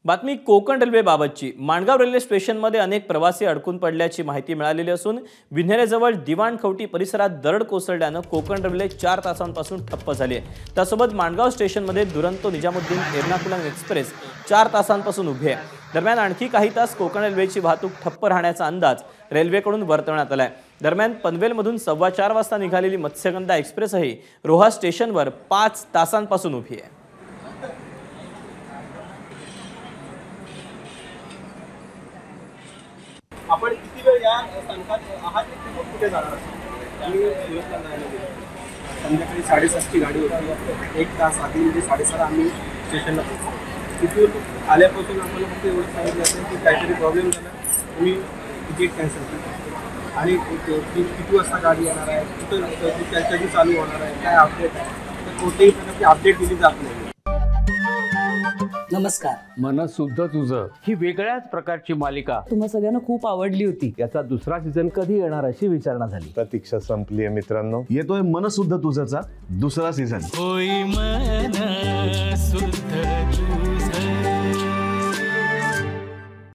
बातमी कोकण रेल्वेबाबतची। माणगाव रेल्वे स्टेशनमध्ये अनेक प्रवासी अडकून पडल्याची माहिती मिळालेली असून विन्हेरेजवळ दिवाणखवटी परिसरात दरड कोसळल्याने कोकण रेल्वे 4 तासांपासून ठप्प झाली आहे। त्यासोबत माणगाव स्टेशनमध्ये दुरंतो निजामुद्दीन एर्नाकुलम एक्सप्रेस 4 तासांपासून उभी आहे। दरम्यान आणखी काही तास कोकण रेल्वेची वाहतूक ठप्प राहण्याचा अंदाज रेल्वेकडून वर्तवण्यात आलाय। दरम्यान पनवेलमधून 4:15 वाजता निघालेली मत्स्यगंधा एक्सप्रेसही रोहा स्टेशनवर 5 तासांपासून उभी आहे। आपण किती वेळ या स्थानकात आहात? कुठे जाणार आहात? आम्ही सुरतला जायला गेलो। संध्याकाळी 7:30ची गाडी होती। 1 तास आधी म्हणजे 7:30 आम्ही स्टेशनला पोहोचलो। तिथून आल्यापासून आम्हाला फक्त एवढं सांगितलं असेल की काहीतरी प्रॉब्लेम झाला, तुम्ही तिकीट कॅन्सल केलं आणि किती वाजता गाडी येणार आहे, कुठं कधी चालू होणार आहे, काय अपडेट आहे, तर कोणत्याही प्रकारची अपडेट दिली जात नाही। नमस्कार। मन शुद्ध तुझं ही वेगळ्याच प्रकारची मालिका तुम्हा सगळ्यांना खूप आवडली होती। याचा दुसरा सीझन कधी येणार अशी विचारणा झाली। प्रतीक्षा संपली आहे मित्रांनो। येतोय मन शुद्ध तुझंचा दुसरा सीझन। होई मन